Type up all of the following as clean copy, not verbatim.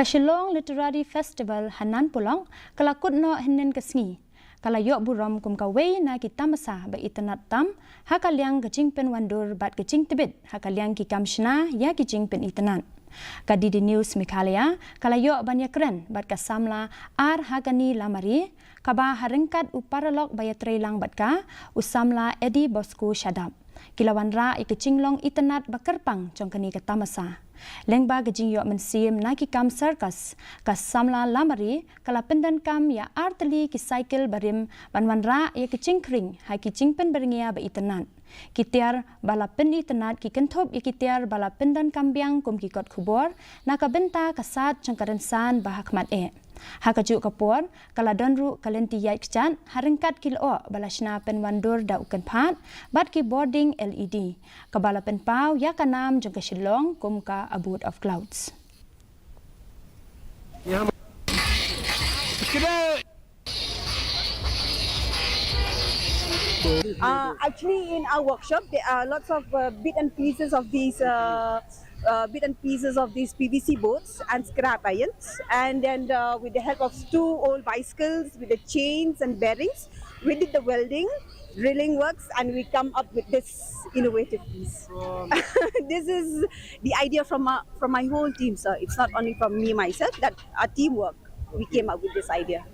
Shillong Literary Festival Hanan Pulong kalakut no henen kesngi. Kalayok buram kum kawai na kita masa ba itanat tam hakaliang kecing pen wandur bat kecing tebet hakaliang ki kamshna ya kecing pen itanat. Kadi di news Mikhalia kalayok banyak keren bat kasamla ar hakani lamari kaba harengkat uparalok bayatrei lang bat ka usamla edi bosku syadap. Kilawan ra ikecing itanat bakerpang congkani ketamasa. Lengba gejing yok mensim na ki kam circus ka samla lamari kala pendan kam ya arteli ki cycle barim banwan ra ya kecing kring hai kecing pen beringia ba itanat. Kitiar bala pen itanat ki kentop ya kitiar bala pendan kambiang kum ki kot kubor na ka benta kasat congkaren san bahakmat Hakajuk kapor kala donru kalenti yai kechan harengkat kilo balashna pen wandur da ukan pat bat ki boarding LED kabala pen pau ya kanam jong ka Shillong kum ka abode of clouds. Actually, in our workshop, there are lots of bit and pieces of these PVC boats and scrap irons, and then with the help of two old bicycles with the chains and bearings, we did the welding, drilling works, and we come up with this innovative piece. This is the idea from my whole team, sir. It's not only from me myself. That our teamwork, we came up with this idea.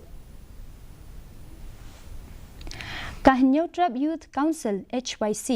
KHASI Youth Council HYC